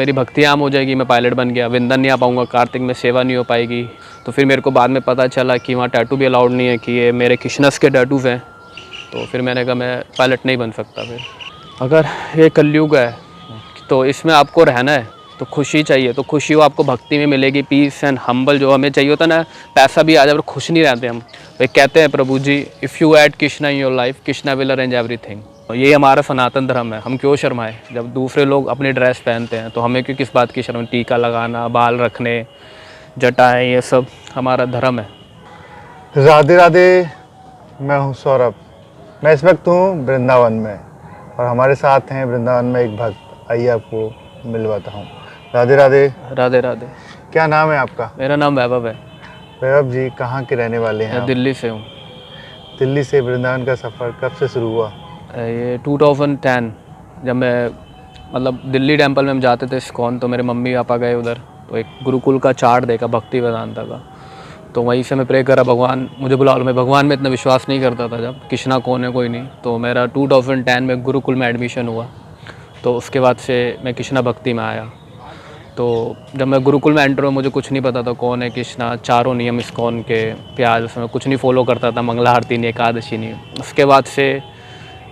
मेरी भक्ति आम हो जाएगी, मैं पायलट बन गया, वृंदन नहीं आ पाऊँगा, कार्तिक में सेवा नहीं हो पाएगी। तो फिर मेरे को बाद में पता चला कि वहाँ टैटू भी अलाउड नहीं है, कि ये मेरे कृष्णस के टैटूज़ हैं। तो फिर मैंने कहा मैं पायलट नहीं बन सकता। फिर अगर ये कलयुग है तो इसमें आपको रहना है तो खुशी चाहिए, तो खुशी वो आपको भक्ति में मिलेगी। पीस एंड हम्बल जो हमें चाहिए होता है ना, पैसा भी आ जाए पर खुश नहीं रहते हम। तो कहते हैं प्रभु जी, if you add Krishna in your life, Krishna will arrange everything. यही हमारा सनातन धर्म है। हम क्यों शर्माएं? जब दूसरे लोग अपनी ड्रेस पहनते हैं तो हमें क्यों किस बात की शर्म? टीका लगाना, बाल रखने, जटाएं, ये सब हमारा धर्म है। राधे राधे। मैं हूँ सौरभ। मैं इस वक्त हूँ वृंदावन में और हमारे साथ हैं वृंदावन में एक भक्त। आइए आपको मिलवाता हूँ। राधे राधे। राधे राधे। क्या नाम है आपका? मेरा नाम वैभव है। वैभव जी, कहाँ के रहने वाले हैं मैं आप? दिल्ली से हूँ। दिल्ली से वृंदावन का सफ़र कब से शुरू हुआ? ये 2010 जब मैं मतलब दिल्ली टेंपल में हम जाते थे इस्कॉन, तो मेरे मम्मी पापा गए उधर, तो एक गुरुकुल का चार्ट देखा भक्ति वेदांता का। तो वहीं से मैं प्रे करा, भगवान मुझे बुला लो। मैं भगवान में इतना विश्वास नहीं करता था, जब कृष्णा कौन है कोई नहीं। तो मेरा 2010 में गुरुकुल में एडमिशन हुआ, तो उसके बाद से मैं कृष्णा भक्ति में आया। तो जब मैं गुरुकुल में एंटर हुआ, मुझे कुछ नहीं पता था कौन है कृष्णा, चारों नियम इस्कॉन के, प्याज उसमें कुछ नहीं फॉलो करता था, मंगला आरती नहीं, एकादशी नहीं। उसके बाद से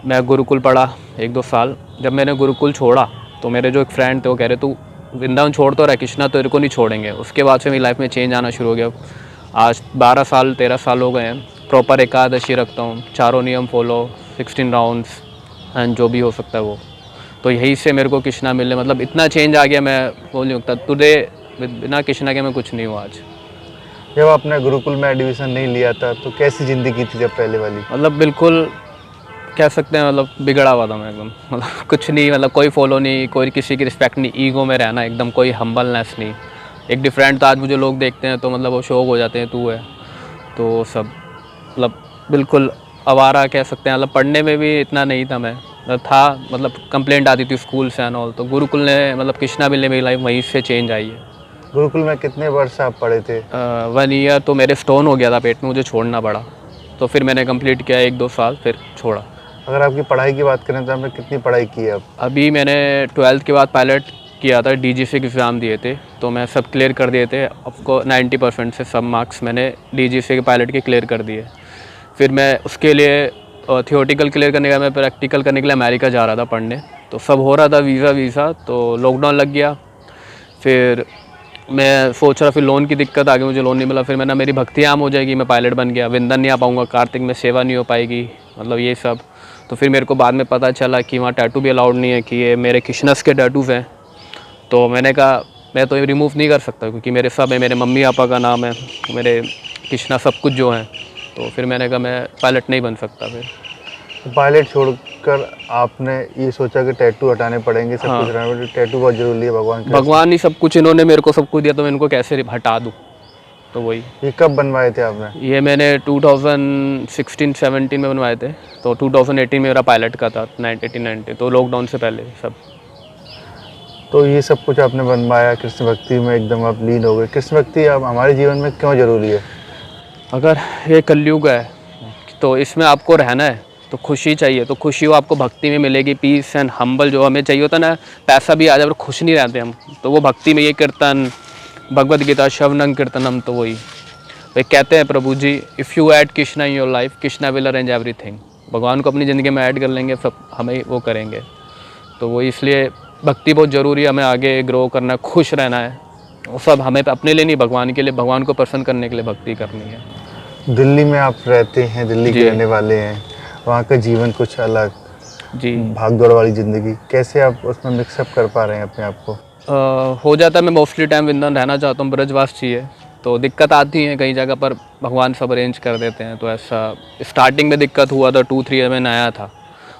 मैं गुरुकुल पढ़ा 1-2 साल। जब मैंने गुरुकुल छोड़ा तो मेरे जो एक फ्रेंड थे वो कह रहे तू वृंदावन छोड़ तो रहा, कृष्णा तो तेरे को नहीं छोड़ेंगे। उसके बाद से मेरी लाइफ में चेंज आना शुरू हो गया। आज 12 साल 13 साल हो गए हैं। प्रॉपर एकादशी रखता हूँ, चारों नियम फॉलो, 16 राउंड्स एंड जो भी हो सकता है वो। तो यही से मेरे को कृष्णा मिलने, मतलब इतना चेंज आ गया, मैं बोल नहीं सकता। टुडे बिना कृष्णा के मैं कुछ नहीं हुआ आज। जब आपने गुरुकुल में एडमिशन नहीं लिया था तो कैसी ज़िंदगी थी जब पहले वाली? मतलब बिल्कुल कह सकते हैं, मतलब बिगड़ा हुआ था मैं एकदम। मतलब कुछ नहीं, मतलब कोई फॉलो नहीं, कोई किसी की रिस्पेक्ट नहीं, ईगो में रहना एकदम, कोई हम्बलनेस नहीं। एक डिफरेंट था। आज मुझे लोग देखते हैं तो मतलब वो शौक हो जाते हैं तू है, तो सब मतलब बिल्कुल आवारा कह सकते हैं। मतलब पढ़ने में भी इतना नहीं था मैं, था मतलब कंप्लेंट आती थी स्कूल से एंड ऑल। तो गुरुकुल ने मतलब कृष्णा मिलने मेरी लाइफ वहीं से चेंज आई है। गुरुकुल में कितने वर्ष आप पढ़े थे? 1 ईयर तो मेरे स्टोन हो गया था पेट में, मुझे छोड़ना पड़ा। तो फिर मैंने कंप्लीट किया 1-2 साल, फिर छोड़ा। अगर आपकी पढ़ाई की बात करें तो आपने कितनी पढ़ाई की है अब? अभी मैंने 12th के बाद पायलट किया था, डीजीसी के एग्ज़ाम दिए थे, तो मैं सब क्लियर कर दिए थे। आपको 90% से सब मार्क्स मैंने डीजीसी के पायलट के क्लियर कर दिए। फिर मैं उसके लिए थियोरेटिकल क्लियर करने का, मैं प्रैक्टिकल करने के लिए अमेरिका जा रहा था पढ़ने। तो सब हो रहा था वीज़ा, तो लॉकडाउन लग गया। फिर मैं सोच रहा, फिर लोन की दिक्कत आ गई, मुझे लोन नहीं मिला। फिर मैंने मेरी भक्ति आम हो जाएगी, मैं पायलट बन गया, वृंदन नहीं आ पाऊँगा, कार्तिक में सेवा नहीं हो पाएगी, मतलब ये सब। तो फिर मेरे को बाद में पता चला कि वहाँ टैटू भी अलाउड नहीं है, कि ये मेरे कृष्णस के टैटूज़ हैं। तो मैंने कहा मैं तो ये रिमूव नहीं कर सकता, क्योंकि मेरे सब है, मेरे मम्मी पापा का नाम है, मेरे कृष्णा सब कुछ जो है। तो फिर मैंने कहा मैं पायलट नहीं बन सकता। फिर तो पायलट छोड़कर आपने ये सोचा कि टैटू हटाने पड़ेंगे, सब हाँ। कुछ हटाने पड़ेंगे, टैटू बहुत ज़रूरी है भगवान के। भगवान ही सब कुछ, इन्होंने मेरे को सब कुछ दिया, तो मैं इनको कैसे हटा दूँ? तो वही। ये कब बनवाए थे आपने? ये मैंने 2016-17 में बनवाए थे। तो 2018 में मेरा पायलट का था, 18-19, तो लॉकडाउन से पहले सब। तो ये सब कुछ आपने बनवाया, कृष्ण भक्ति में एकदम आप लीन हो गए। कृष्ण भक्ति अब हमारे जीवन में क्यों ज़रूरी है? अगर ये कलयुग है तो इसमें आपको रहना है तो खुशी चाहिए, तो खुशी वो आपको भक्ति में मिलेगी। पीस एंड हम्बल जो हमें चाहिए होता है ना, पैसा भी आ जाए पर खुश नहीं रहते हम। तो वो भक्ति में, ये कीर्तन, भगवद गीता, श्रवणं कीर्तनम, तो वही वे कहते हैं प्रभु जी, if you add Krishna in your life, Krishna will arrange everything. भगवान को अपनी ज़िंदगी में ऐड कर लेंगे, सब हमें वो करेंगे। तो वो इसलिए भक्ति बहुत ज़रूरी है, हमें आगे ग्रो करना है, खुश रहना है। वो सब हमें अपने लिए नहीं, भगवान के लिए, भगवान को प्रसन्न करने के लिए भक्ति करनी है। दिल्ली में आप रहते हैं, दिल्ली के रहने वाले हैं, वहाँ का जीवन कुछ अलग जी, भाग दौड़ वाली ज़िंदगी, कैसे आप उसमें मिक्सअप कर पा रहे हैं अपने आप को? हो जाता है। मैं मोस्टली टाइम वृंदावन रहना चाहता हूँ, ब्रजवास चाहिए। तो दिक्कत आती है कई जगह पर, भगवान सब अरेंज कर देते हैं। तो ऐसा स्टार्टिंग में दिक्कत हुआ था, 2-3 ईयर में नया था।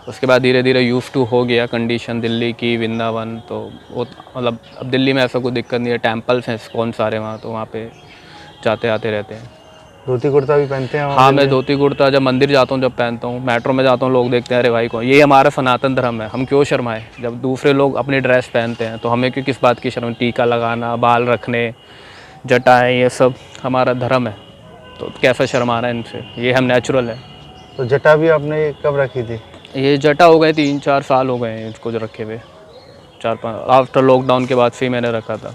उसके बाद धीरे धीरे यूज़ टू हो गया कंडीशन दिल्ली की, वृंदावन। तो वो मतलब अब दिल्ली में ऐसा कोई दिक्कत नहीं है, टेम्पल्स हैं कौन सारे वहाँ, तो वहाँ पे जाते आते रहते हैं। धोती कुर्ता भी पहनते हैं? हाँ, मैं धोती कुर्ता जब मंदिर जाता हूँ जब पहनता हूँ। मेट्रो में जाता हूँ, लोग देखते हैं अरे भाई कौन। यही हमारा सनातन धर्म है। हम क्यों शर्माएं? जब दूसरे लोग अपनी ड्रेस पहनते हैं तो हमें क्यों किस बात की शर्म? टीका लगाना, बाल रखने, जटाएं, ये सब हमारा धर्म है। तो कैसा शर्माना है इनसे? ये हम नेचुरल है। तो जटा भी आपने कब रखी थी? ये जटा हो गए 3-4 साल हो गए हैं इसको जो रखे हुए। 4-5 आफ्टर लॉकडाउन के बाद से ही मैंने रखा था,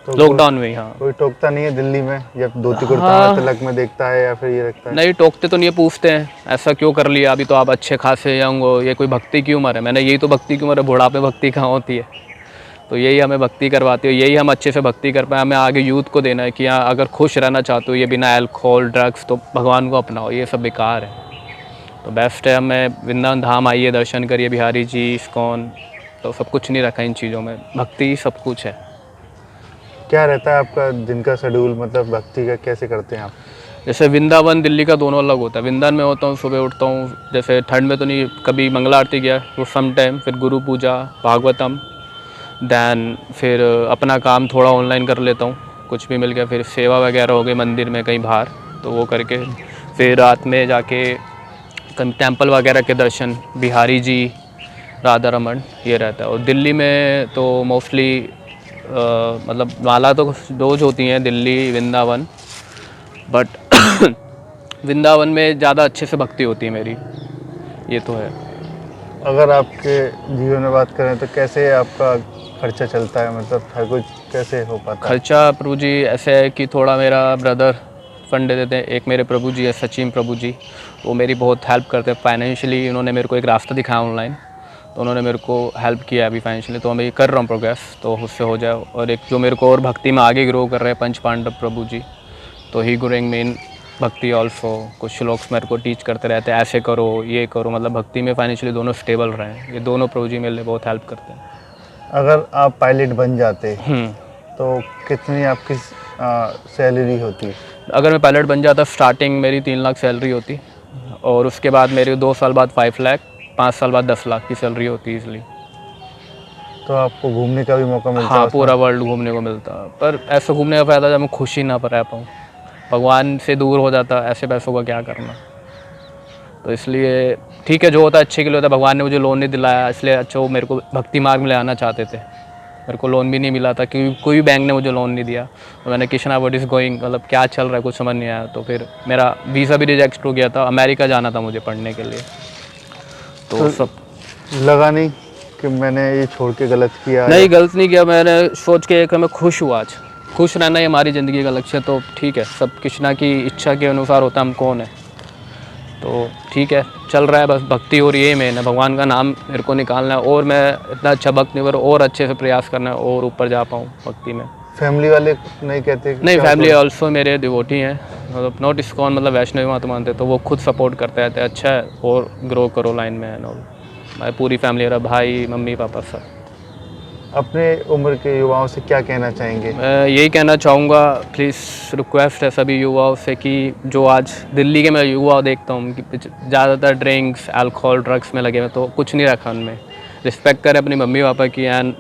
तो लॉकडाउन में ही। हाँ, कोई टोकता नहीं है दिल्ली में जब धोती कुर्ता हाँ। में तिलक में देखता है या फिर ये रखता है? नहीं टोकते तो नहीं है, पूछते हैं ऐसा क्यों कर लिया, अभी तो आप अच्छे खासे यंग हो, ये कोई भक्ति की उम्र है। मैंने यही तो भक्ति की उम्र है, बुढ़ापे भक्ति कहाँ होती है। तो यही हमें भक्ति करवाती है, यही हम अच्छे से भक्ति कर पाए। हमें आगे यूथ को देना है कि हाँ अगर खुश रहना चाहते हो ये बिना अल्कोहल ड्रग्स, तो भगवान को अपनाओ, ये सब बेकार है। तो बेस्ट है हमें वृंदावन धाम आइए, दर्शन करिए, बिहारी जी, इस्कॉन, तो सब कुछ नहीं रखा इन चीज़ों में, भक्ति ही सब कुछ है। क्या रहता है आपका दिन का शेड्यूल, मतलब भक्ति का कैसे करते हैं आप? जैसे वृंदावन दिल्ली का दोनों अलग होता है। वृंदावन में होता हूँ, सुबह उठता हूँ, जैसे ठंड में तो नहीं, कभी मंगला आरती गया वो सम टाइम, फिर गुरु पूजा, भागवतम, दैन फिर अपना काम थोड़ा ऑनलाइन कर लेता हूँ, कुछ भी मिल गया, फिर सेवा वगैरह हो गई मंदिर में कहीं बाहर, तो वो करके फिर रात में जाके कहीं टेम्पल वगैरह के दर्शन, बिहारी जी, राधा रमन, ये रहता है। और दिल्ली में तो मोस्टली मतलब माला तो रोज़ होती हैं दिल्ली वृंदावन, बट वृंदावन में ज़्यादा अच्छे से भक्ति होती है मेरी, ये तो है। अगर आपके जीवन में बात करें तो कैसे आपका खर्चा चलता है, मतलब हर कुछ कैसे हो पाता है? खर्चा प्रभु जी ऐसे है कि थोड़ा मेरा ब्रदर फंड दे देते हैं। एक मेरे प्रभु जी है सचिन प्रभु जी, वो मेरी बहुत हेल्प करते हैं फाइनेंशियली। उन्होंने मेरे को एक रास्ता दिखाया ऑनलाइन, तो उन्होंने मेरे को हेल्प किया अभी फाइनेंशियली, तो मैं कर रहा हूँ प्रोग्रेस, तो उससे हो जाए। और एक जो मेरे को और भक्ति में आगे ग्रो कर रहे हैं पंच पांडव प्रभु जी, तो ही ग्रोइंग मेन भक्ति ऑल्सो, कुछ श्लोक्स मेरे को टीच करते रहते हैं, ऐसे करो ये करो, मतलब भक्ति में फाइनेंशियली दोनों स्टेबल रहें। ये दोनों प्रभु जी मेरे लिए बहुत हेल्प करते हैं। अगर आप पायलट बन जाते तो कितनी आपकी सैलरी होती? अगर मैं पायलट बन जाता स्टार्टिंग मेरी 3 लाख सैलरी होती, और उसके बाद मेरे 2 साल बाद 5 लाख, 5 साल बाद 10 लाख की सैलरी होती इसलिए। तो आपको घूमने का भी मौका मिलता? हाँ, उसमें? पूरा वर्ल्ड घूमने को मिलता, पर ऐसा घूमने का फ़ायदा जब मैं खुशी ना रह पाऊँ, भगवान से दूर हो जाता, ऐसे पैसों का क्या करना। तो इसलिए ठीक है, जो होता है अच्छे के लिए होता है। भगवान ने मुझे लोन नहीं दिलाया, इसलिए अच्छा वो मेरे को भक्ति मार्ग में ले आना चाहते थे। मेरे को लोन भी नहीं मिला था क्योंकि कोई भी बैंक ने मुझे लोन नहीं दिया। तो मैंने कृष्णा व्हाट इज़ गोइंग, मतलब क्या चल रहा है, कुछ समझ नहीं आया। तो फिर मेरा वीज़ा भी रिजेक्ट हो गया था, अमेरिका जाना था मुझे पढ़ने के लिए। तो सब लगा नहीं कि मैंने ये छोड़ के गलत किया? नहीं, गलत नहीं किया। मैंने सोच के एक मैं खुश हुआ, आज खुश रहना ही हमारी ज़िंदगी का लक्ष्य है। तो ठीक है, सब कृष्णा की इच्छा के अनुसार होता है, हम कौन है। तो ठीक है, चल रहा है, बस भक्ति हो रही है मेन है, भगवान का नाम मेरे को निकालना है, और मैं इतना अच्छा भक्त नहीं, पर और अच्छे से प्रयास करना है और ऊपर जा पाऊँ भक्ति में। फैमिली वाले नहीं कहते? नहीं, फैमिली ऑल्सो मेरे डिवोटी हैं, मतलब नॉट इस्कॉन, मतलब वैष्णव माता मानते, तो वो खुद सपोर्ट करते रहते हैं, अच्छा है और ग्रो करो लाइन में एंड ऑल। मैं पूरी फैमिली, मेरा भाई, मम्मी, पापा सब। अपने उम्र के युवाओं से क्या कहना चाहेंगे? मैं यही कहना चाहूँगा, प्लीज़ रिक्वेस्ट है सभी युवाओं से कि जो आज दिल्ली के मैं युवा देखता हूँ कि ज़्यादातर ड्रिंक्स, अल्कोहल, ड्रग्स में लगे हुए, तो कुछ नहीं रखा उनमें। रिस्पेक्ट करें अपनी मम्मी पापा की, एंड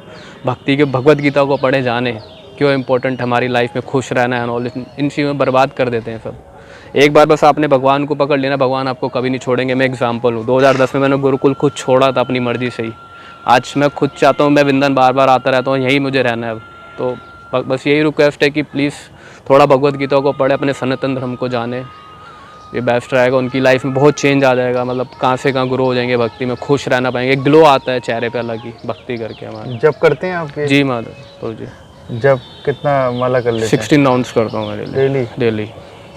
भक्ति के भगवत गीता को पढ़े, जाने क्यों इम्पोर्टेंट हमारी लाइफ में खुश रहना है और इन चीज़ों में बर्बाद कर देते हैं सब। एक बार बस आपने भगवान को पकड़ लेना, भगवान आपको कभी नहीं छोड़ेंगे। मैं एग्जाम्पल हूँ, 2010 में मैंने गुरुकुल खुद छोड़ा था अपनी मर्जी से ही। आज मैं खुद चाहता हूँ, मैं वृंदावन बार बार आता रहता हूँ, यहीं मुझे रहना है अब। तो बस यही रिक्वेस्ट है कि प्लीज़ थोड़ा भगवत गीता को पढ़े, अपने सनातन धर्म को जाने, ये बेस्ट रहेगा। उनकी लाइफ में बहुत चेंज आ जाएगा, मतलब कहाँ से कहाँ ग्रो हो जाएंगे भक्ति में, खुश रहना पाएंगे, ग्लो आता है चेहरे पे अलग ही भक्ति करके हमारे। जब करते हैं आप ये? जी माधव तो जी, जब कितना माला कर लेते हैं? 16 राउंड्स करता हूँ मेरे लिए डेली? डेली।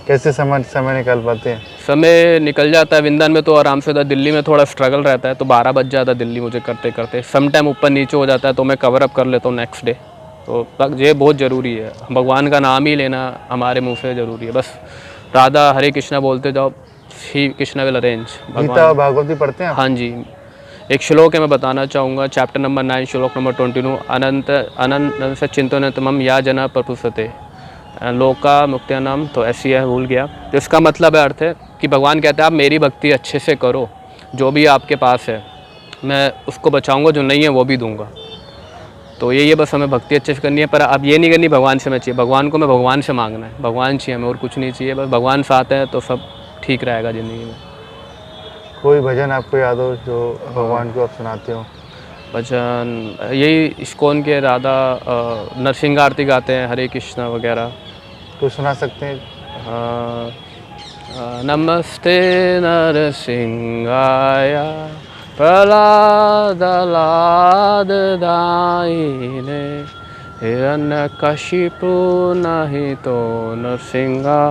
कैसे समय निकाल पाते हैं? समय निकल जाता है, वृंदावन में तो आराम से होता है, दिल्ली में थोड़ा स्ट्रगल रहता है, तो 12 बज जाता है दिल्ली मुझे करते करते। सम टाइम ऊपर नीचे हो जाता है, तो मैं कवर अप कर लेता हूँ नेक्स्ट डे। तो ये बहुत ज़रूरी है, भगवान का नाम ही लेना हमारे मुंह से ज़रूरी है। बस राधा हरे कृष्णा बोलते जाओ, ही कृष्णा विल अरेंज। गीता भागवत भी पढ़ते हैं आप? हाँ जी, एक श्लोक है मैं बताना चाहूँगा, चैप्टर नंबर 9 श्लोक नंबर 22, अनंत अनंत से चिंतनतमम या जना प्रपुसते लोका मुक्त्यानाम, तो ऐसी है, भूल गया। तो इसका मतलब है, अर्थ है कि भगवान कहते हैं आप मेरी भक्ति अच्छे से करो, जो भी आपके पास है मैं उसको बचाऊंगा, जो नहीं है वो भी दूंगा। तो ये बस हमें भक्ति अच्छे से करनी है, पर अब ये नहीं करनी भगवान से मैं चाहिए, भगवान को मैं भगवान से मांगना है, भगवान चाहिए हमें और कुछ नहीं चाहिए। बस भगवान साथ है तो सब ठीक रहेगा ज़िंदगी में। कोई भजन आपको याद हो जो भगवान को आप सुनाते हो? भजन यही इस्कॉन के राधा नरसिंह आरती गाते हैं, हरे कृष्णा वगैरह। तो सुना सकते हैं? नमस्ते नरसिंहाय प्रहलाद दायिने हिरण्यकशिपु नहितो नृसिंहा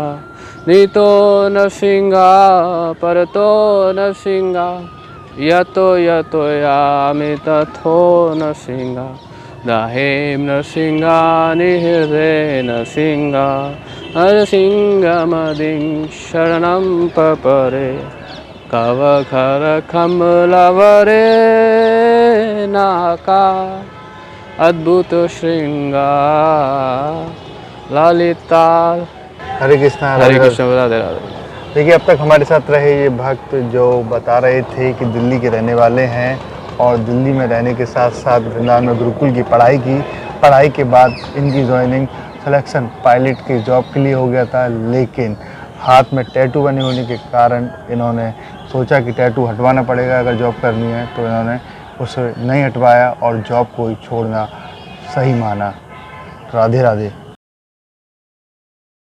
नीतो नृसिंहा परतो नृसिंहा यतो यतो यामि तथो नृसिंहा दाहेम नृसिंहा निहृदय नृसिंहा नरसिंहमदिं शरणं पपरे कव खर कमलवरे नाका अद्भुत श्रृंगार ललिता। हरे कृष्णा। हरे कृष्ण। राधे राधे। देखिए, अब तक हमारे साथ रहे ये भक्त जो बता रहे थे कि दिल्ली के रहने वाले हैं और दिल्ली में रहने के साथ साथ वृंदावन में गुरुकुल की पढ़ाई की। पढ़ाई के बाद इनकी ज्वाइनिंग सिलेक्शन पायलट की जॉब के लिए हो गया था, लेकिन हाथ में टैटू बने होने के कारण इन्होंने सोचा कि टैटू हटवाना पड़ेगा अगर जॉब करनी है, तो इन्होंने उसे नहीं हटवाया और जॉब को ही छोड़ना सही माना। राधे राधे।